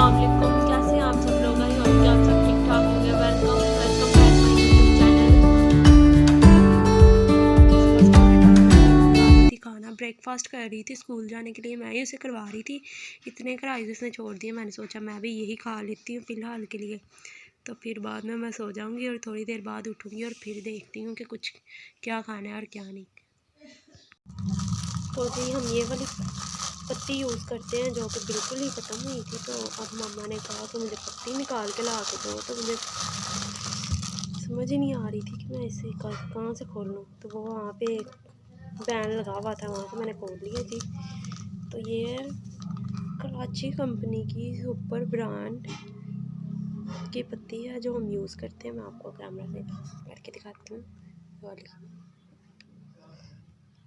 अस्सलाम वालेकुम, कैसे हैं आप सब लोग? आई होप कि आप सब ठीक ठाक होंगे। Welcome welcome back my YouTube channel. थी खाना ब्रेकफास्ट कर रही थी, स्कूल जाने के लिए मैं ही उसे करवा रही थी। इतने कराइज उसने छोड़ दिए, मैंने सोचा मैं भी यही खा लेती हूँ फ़िलहाल के लिए, तो फिर बाद में मैं सो जाऊँगी और थोड़ी देर बाद उठूँगी और फिर देखती हूँ कि कुछ क्या खाना है और क्या नहीं। तो जी हम ये वाली पत्ती यूज़ करते हैं जो कि बिल्कुल ही ख़त्म हुई थी, तो अब मम्मा ने कहा कि मुझे पत्ती निकाल के ला के दो, तो मुझे समझ ही नहीं आ रही थी कि मैं इसे कहाँ से खोलूँ। तो वो वहाँ पे बैन लगा हुआ था, वहाँ से मैंने खोल लिया जी। तो ये है कराची कंपनी की सुपर ब्रांड की पत्ती है जो हम यूज़ करते हैं। मैं आपको कैमरा से करके दिखाती हूँ वाली।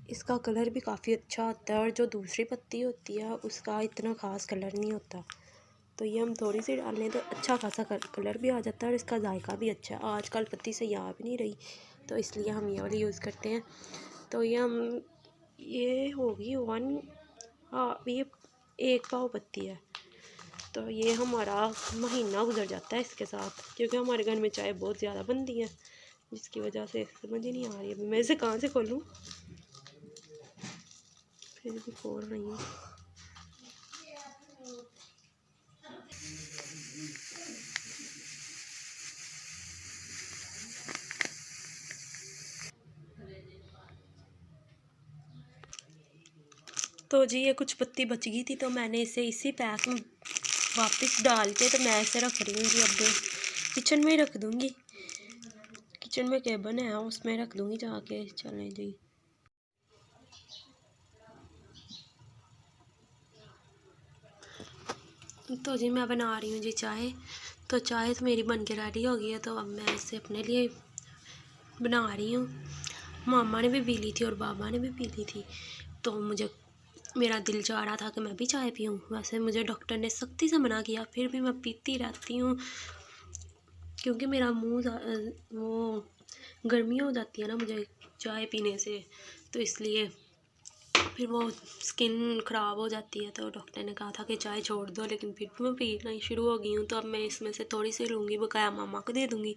इसका कलर भी काफ़ी अच्छा आता है और जो दूसरी पत्ती होती है उसका इतना ख़ास कलर नहीं होता। तो ये हम थोड़ी सी डाल लें तो अच्छा खासा कलर भी आ जाता है और इसका जायका भी अच्छा है। आजकल पत्ती से आ भी नहीं रही, तो इसलिए हम ये वाली यूज़ करते हैं। तो ये होगी ये 1 पाव पत्ती है, तो ये हमारा महीना गुजर जाता है इसके साथ, क्योंकि हमारे घर में चाय बहुत ज़्यादा बनती है, जिसकी वजह से समझ ही नहीं आ रही है मैं इसे कहाँ से खोलूँ। फिर भी खोल रही हूँ। तो जी ये कुछ पत्ती बच गई थी, तो मैंने इसे इसी पैक में वापस डाल के तो मैं इसे रख रही हूँ जी। अब किचन में ही रख दूँगी, किचन में केबन है उसमें रख दूँगी जाके। चलें जी। तो जी मैं बना रही हूँ जी चाय। तो चाय तो मेरी बन के रेडी हो गई है, तो अब मैं इसे अपने लिए बना रही हूँ। मामा ने भी पी ली थी और बाबा ने भी पी ली थी, तो मेरा दिल चाह रहा था कि मैं भी चाय पीऊँ। वैसे मुझे डॉक्टर ने सख्ती से मना किया, फिर भी मैं पीती रहती हूँ, क्योंकि मेरा मुँह वो गर्मी हो जाती है ना मुझे चाय पीने से, तो इसलिए फिर वो स्किन ख़राब हो जाती है। तो डॉक्टर ने कहा था कि चाय छोड़ दो, लेकिन फिर भी मैं पीना शुरू हो गई हूँ। तो अब मैं इसमें से थोड़ी सी लूँगी, बकाया मामा को दे दूँगी।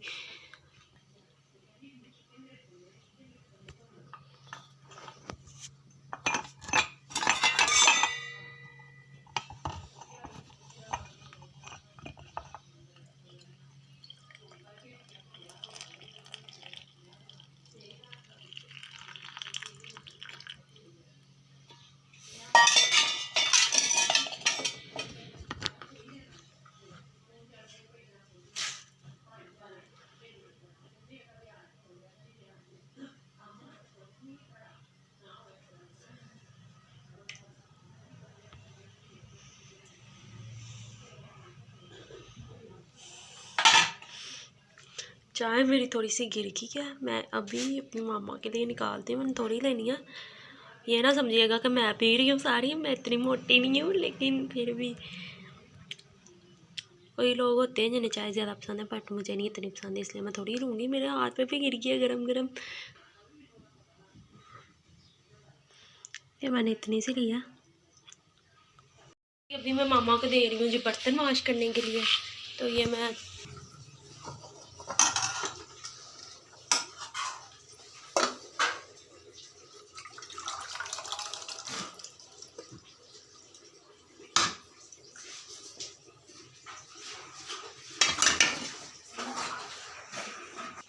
चाय मेरी थोड़ी सी गिर गई है, मैं अभी अपनी मामा के लिए निकालती हूँ, मैंने थोड़ी लेनी है। ये ना समझिएगा कि मैं पी रही हूँ सारी, मैं इतनी मोटी नहीं हूँ, लेकिन फिर भी कोई लोग होते हैं जिन्हें चाय ज़्यादा पसंद है, बट मुझे नहीं इतनी पसंद है, इसलिए मैं थोड़ी लूँगी। मेरे हाथ पे भी गिर गई है गरम गरम, ये मैंने इतनी सी लिया। अभी मैं मामा को दे रही हूँ जी बर्तन वॉश करने के लिए। तो ये मैं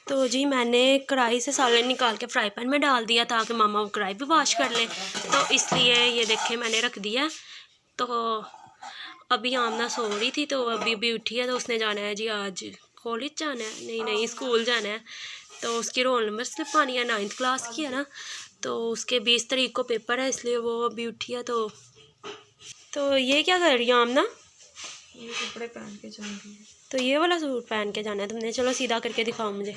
तो जी मैंने कढ़ाई से सालन निकाल के फ्राई पैन में डाल दिया ताकि मामा वो कढ़ाई भी वॉश कर लें, तो इसलिए ये देखें मैंने रख दिया। तो अभी आमना सो रही थी, तो अभी भी उठी है, तो उसने जाना है जी आज कॉलेज जाना है, नहीं स्कूल जाना है। तो उसकी रोल नंबर स्लिप आनी है, 9th क्लास की है ना, तो उसके 20 तारीख को पेपर है, इसलिए वो अभी उठी है। तो ये क्या कर रही है आमना? ये कपड़े पहन के जा रही है। तो ये वाला सूट पहन के जाना है तुमने? चलो सीधा करके दिखाओ मुझे,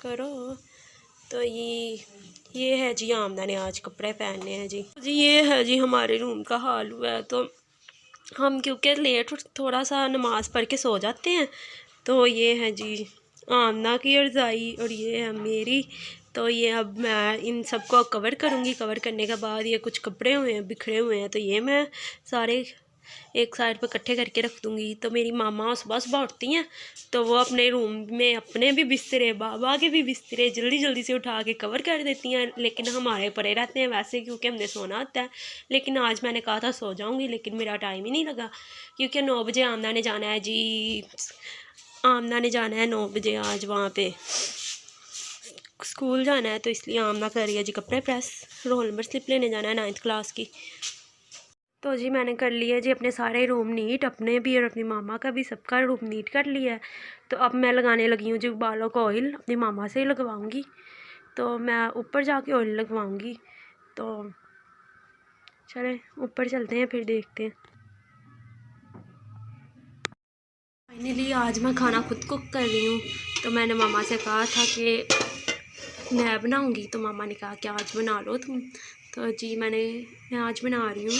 करो। तो ये है जी आमना ने आज कपड़े पहनने हैं जी। ये है जी हमारे रूम का हाल हुआ है। तो हम क्योंकि लेट थोड़ा सा नमाज़ पढ़ के सो जाते हैं, तो ये है जी आमना की रज़ाई और ये है मेरी। तो ये अब मैं इन सबको कवर करूँगी। कवर करने के बाद ये कुछ कपड़े हुए हैं बिखरे हुए हैं, तो ये मैं सारे एक साइड पे इकट्ठे करके रख दूँगी। तो मेरी मामा सुबह सुबह उठती हैं तो वो अपने रूम में अपने भी बिस्तरे, बाबा के भी बिस्तरे जल्दी जल्दी से उठा के कवर कर देती हैं, लेकिन हमारे पड़े रहते हैं वैसे, क्योंकि हमने सोना होता है। लेकिन आज मैंने कहा था सो जाऊँगी, लेकिन मेरा टाइम ही नहीं लगा, क्योंकि 9 बजे आमना ने जाना है जी। आमना ने जाना है 9 बजे आज वहाँ पे स्कूल जाना है, तो इसलिए आमना कर रही है जी कपड़े प्रेस। रोल नंबर स्लिप लेने जाना है 9th क्लास की। तो जी मैंने कर लिया जी अपने सारे रूम नीट, अपने भी और अपनी मामा का भी, सबका रूम नीट कर लिया है। तो अब मैं लगाने लगी हूँ जी बालों का ऑयल, अपनी मामा से ही लगवाऊँगी। तो मैं ऊपर जाके ऑयल लगवाऊँगी। तो चलें ऊपर चलते हैं, फिर देखते हैं। फाइनली आज मैं खाना खुद कुक कर रही हूँ। तो मैंने मामा से कहा था कि मैं बनाऊँगी, तो मामा ने कहा कि आज बना लो तुम। तो जी मैं आज बना रही हूँ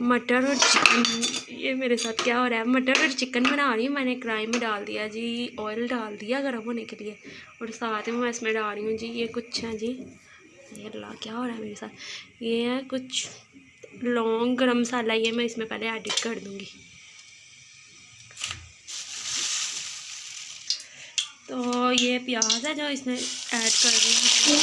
मटर और चिकन। ये मेरे साथ क्या हो रहा है, मटर और चिकन बना रही हूँ। मैंने कढ़ाई में डाल दिया जी ऑयल, डाल दिया गर्म होने के लिए, और साथ में मैं इसमें डाल रही हूँ जी ये कुछ है जी, ये अल्लाह क्या हो रहा है मेरे साथ, ये है कुछ लौंग गरम मसाला, ये मैं इसमें पहले एडिट कर दूँगी। तो ये प्याज है जो इसमें ऐड कर रही हूँ।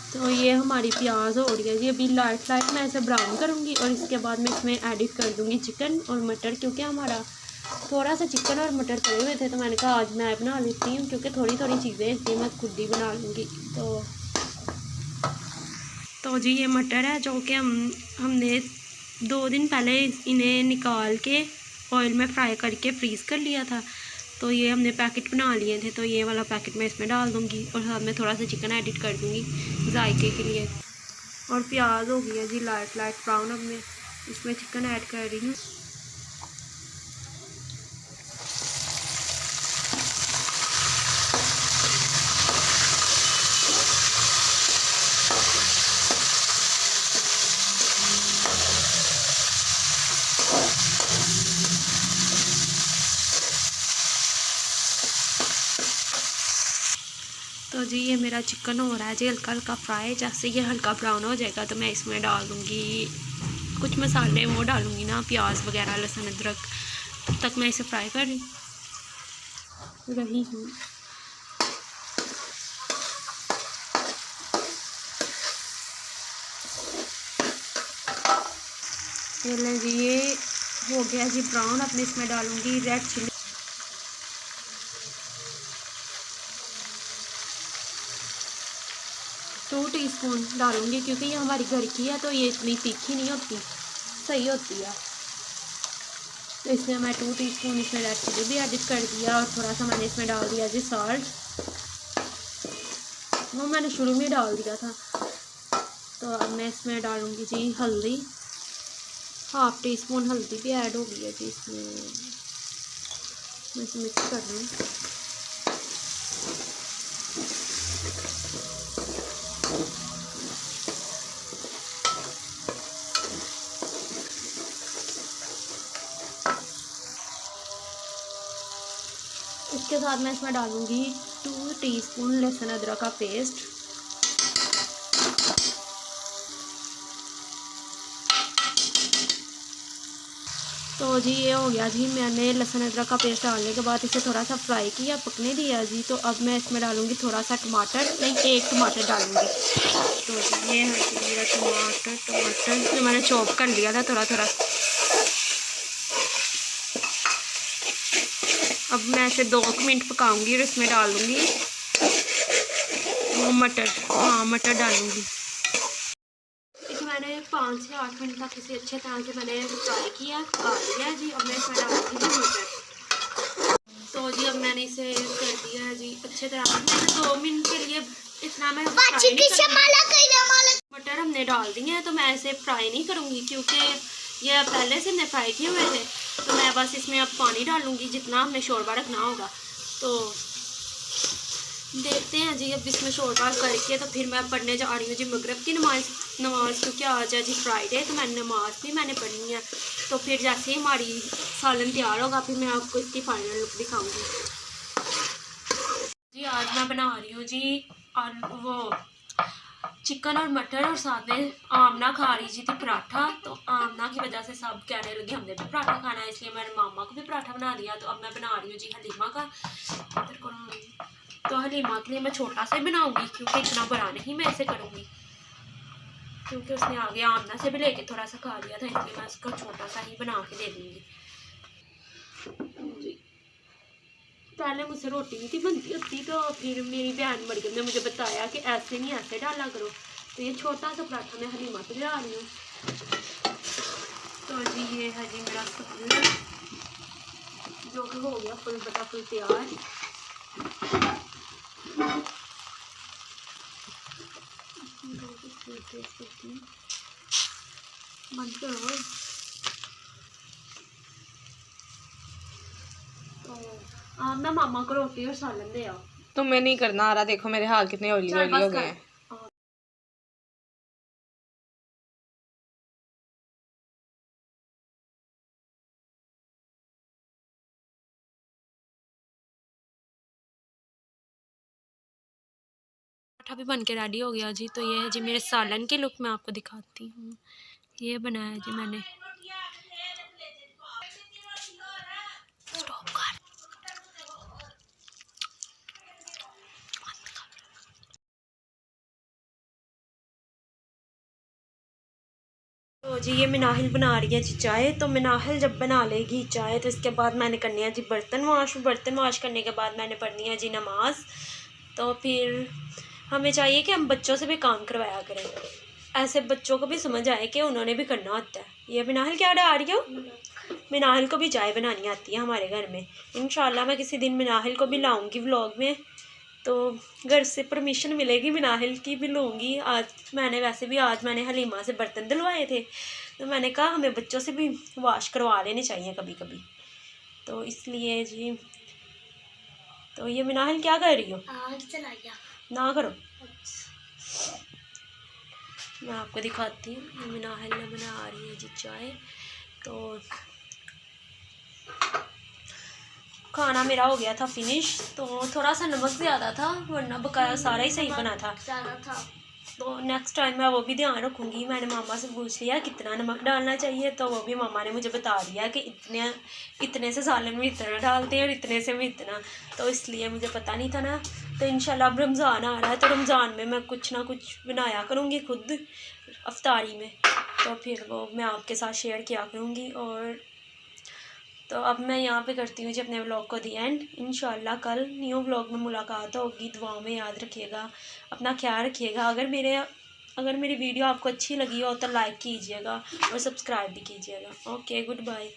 तो ये हमारी प्याज हो रही है जी, अभी लाइट मैं इसे ब्राउन करूँगी, और इसके बाद मैं इसमें एडिट कर दूँगी चिकन और मटर। क्योंकि हमारा थोड़ा सा चिकन और मटर पड़े हुए थे, तो मैंने कहा आज मैं बना लेती हूँ, क्योंकि थोड़ी थोड़ी चीज़ें इसलिए मैं खुद ही बना लूँगी। तो जी ये मटर है जो कि हमने 2 दिन पहले इन्हें निकाल के ऑयल में फ्राई करके फ्रीज़ कर लिया था। तो ये हमने पैकेट बना लिए थे, तो ये वाला पैकेट मैं इसमें डाल दूँगी, और साथ में थोड़ा सा चिकन एडिट कर दूँगी जायके के लिए। और प्याज हो गई है जी लाइट ब्राउन, अब मैं इसमें चिकन ऐड कर रही हूँ। तो जी ये मेरा चिकन हो रहा है जी हल्का हल्का फ्राई। जैसे ये हल्का ब्राउन हो जाएगा तो मैं इसमें डाल दूँगी कुछ मसाले, वो डालूँगी ना, प्याज वगैरह, लहसुन अदरक। तब तक मैं इसे फ्राई कर रही हूँ। जी ये हो गया जी ब्राउन। अब मैं इसमें डालूँगी रेड चिली, 2 टीस्पून डालूँगी, क्योंकि ये हमारी घर की है तो ये इतनी तीखी नहीं होती, सही होती है। तो इसमें मैं 2 टीस्पून इसमें रेड चिली भी एडिट कर दिया, और थोड़ा सा मैंने इसमें डाल दिया जी साल्ट, वो मैंने शुरू में डाल दिया था। तो अब मैं इसमें डालूँगी जी हल्दी, 1/2 टीस्पून हल्दी भी ऐड हो गई है जी इसमें। मैं इसे मिक्स कर रही हूँ। इसके साथ मैं इसमें डालूँगी 2 टीस्पून लहसुन अदरक का पेस्ट, तो जी ये हो गया जी। मैंने लहसुन अदरक का पेस्ट डालने के बाद इसे थोड़ा सा फ्राई किया, पकने दिया जी। तो अब मैं इसमें डालूँगी थोड़ा सा टमाटर, नहीं 1 टमाटर डालूँगी। तो ये है जी मेरा टमाटर जो मैंने चॉप कर लिया था थोड़ा थोड़ा। अब मैं इसे 2 मिनट पकाऊंगी और इसमें डालूँगी वो मटर, हाँ मटर डालूँगी। इसे मैंने 5 से 8 मिनट तक इसे अच्छे तरह से मैंने फ्राई किया, पका लिया जी। अब मैं इसमें डालूँगी मटर। तो जी अब मैंने इसे कर दिया है जी अच्छे तरह से। 2 मिनट के लिए इतना मैं मटर हमने डाल दिए हैं, तो मैं इसे फ्राई नहीं करूँगी, क्योंकि ये पहले से मैं फ्राई किए हुए थे, तो मैं बस इसमें अब पानी डालूँगी जितना हमें शोरबा रखना होगा। तो देखते हैं जी, अब इसमें शोरबा करके तो फिर मैं पढ़ने जा रही हूँ जी मगरिब की नमाज़ क्योंकि आज है जी फ्राइडे, तो मैंने नमाज़ भी मैंने पढ़नी है। तो फिर जैसे ही हमारी सालन तैयार होगा फिर मैं आपको इसकी फाइनल लुक दिखाऊंगी जी। आज मैं बना रही हूँ जी और वो चिकन और मटर, और साथ में आमना खा रही जी थी पराठा। तो आमना की वजह से सब कहने लगे हमने भी पराठा खाना है, इसलिए मैंने मामा को भी पराठा बना दिया। तो अब मैं बना रही हूँ जी हलीमा का। तो हलीमा के लिए मैं छोटा सा ही बनाऊंगी, क्योंकि इतना बड़ा नहीं मैं ऐसे करूँगी, क्योंकि उसने आगे आमना से भी लेके थोड़ा सा खा लिया था, इसलिए मैं उसको छोटा सा ही बना के दे दूँगी। पहले मुझसे रोटी नहीं थी बनती होती, तो फिर मेरी बहन मरियम ने मुझे बताया कि ऐसे नहीं ऐसे डाला करो। तो ये छोटा सा पराठा मैं हलीमा पे बना रही हूँ। तो जी ये है जी मेरा सब्जी जो कि हो गया फुल बटा फुल तैयार। बंद करो। तो आप ना मामा को रोटी और सालन दे आओ। तुम्हें नहीं करना आ रहा, देखो मेरे हाथ कितने ऑयली ऑयली हो गए हैं। पराठा भी बन के रेडी हो गया जी। तो ये है जी मेरे सालन की लुक, मैं आपको दिखाती हूँ। ये बनाया जी मैंने। स्टॉप कर। तो जी ये मिनाहिल बना रही है जी चाय। तो मिनाहिल जब बना लेगी चाय तो इसके बाद मैंने करनी है जी बर्तन वाश करने के बाद मैंने पढ़नी है जी नमाज। तो फिर हमें चाहिए कि हम बच्चों से भी काम करवाया करें, ऐसे बच्चों को भी समझ आए कि उन्होंने भी करना होता है। ये मिनाहिल क्या डाल रही हो? मिनाहिल को भी चाय बनानी आती है हमारे घर में। इंशाल्लाह मैं किसी दिन मिनाहिल को भी लाऊंगी व्लॉग में, तो घर से परमिशन मिलेगी मिनाहिल की भी लूँगी। आज मैंने हलीमा से बर्तन धुलवाए थे, तो मैंने कहा हमें बच्चों से भी वॉश करवा लेने चाहिए कभी कभी, तो इसलिए जी। तो ये मिनाहिल क्या कर रही हो? चला गया ना करो। मैं आपको दिखाती हूँ। मिनाहिल ने बना रही है जी चाय। तो खाना मेरा हो गया था फिनिश। तो थोड़ा सा नमक ज़्यादा था, वरना बकाया सारा ही सही बना था। तो नेक्स्ट टाइम मैं वो भी ध्यान रखूँगी। मैंने मामा से पूछ लिया कितना नमक डालना चाहिए, तो वो भी मामा ने मुझे बता दिया कि इतने से सालन में इतना डालते हैं और इतने से में इतना। तो इसलिए मुझे पता नहीं था ना। तो इंशाल्लाह अब रमज़ान आ रहा है, तो रमज़ान में मैं कुछ ना कुछ बनाया करूँगी खुद अफ्तारी में, तो फिर वो मैं आपके साथ शेयर किया करूँगी। और तो अब मैं यहाँ पे करती हूँ जी अपने व्लॉग को दी एंड। इंशाल्लाह कल न्यू व्लॉग में मुलाकात होगी। दुआ में याद रखिएगा, अपना ख्याल रखिएगा। अगर मेरी वीडियो आपको अच्छी लगी हो तो लाइक कीजिएगा और सब्सक्राइब भी कीजिएगा। Okay, good bye.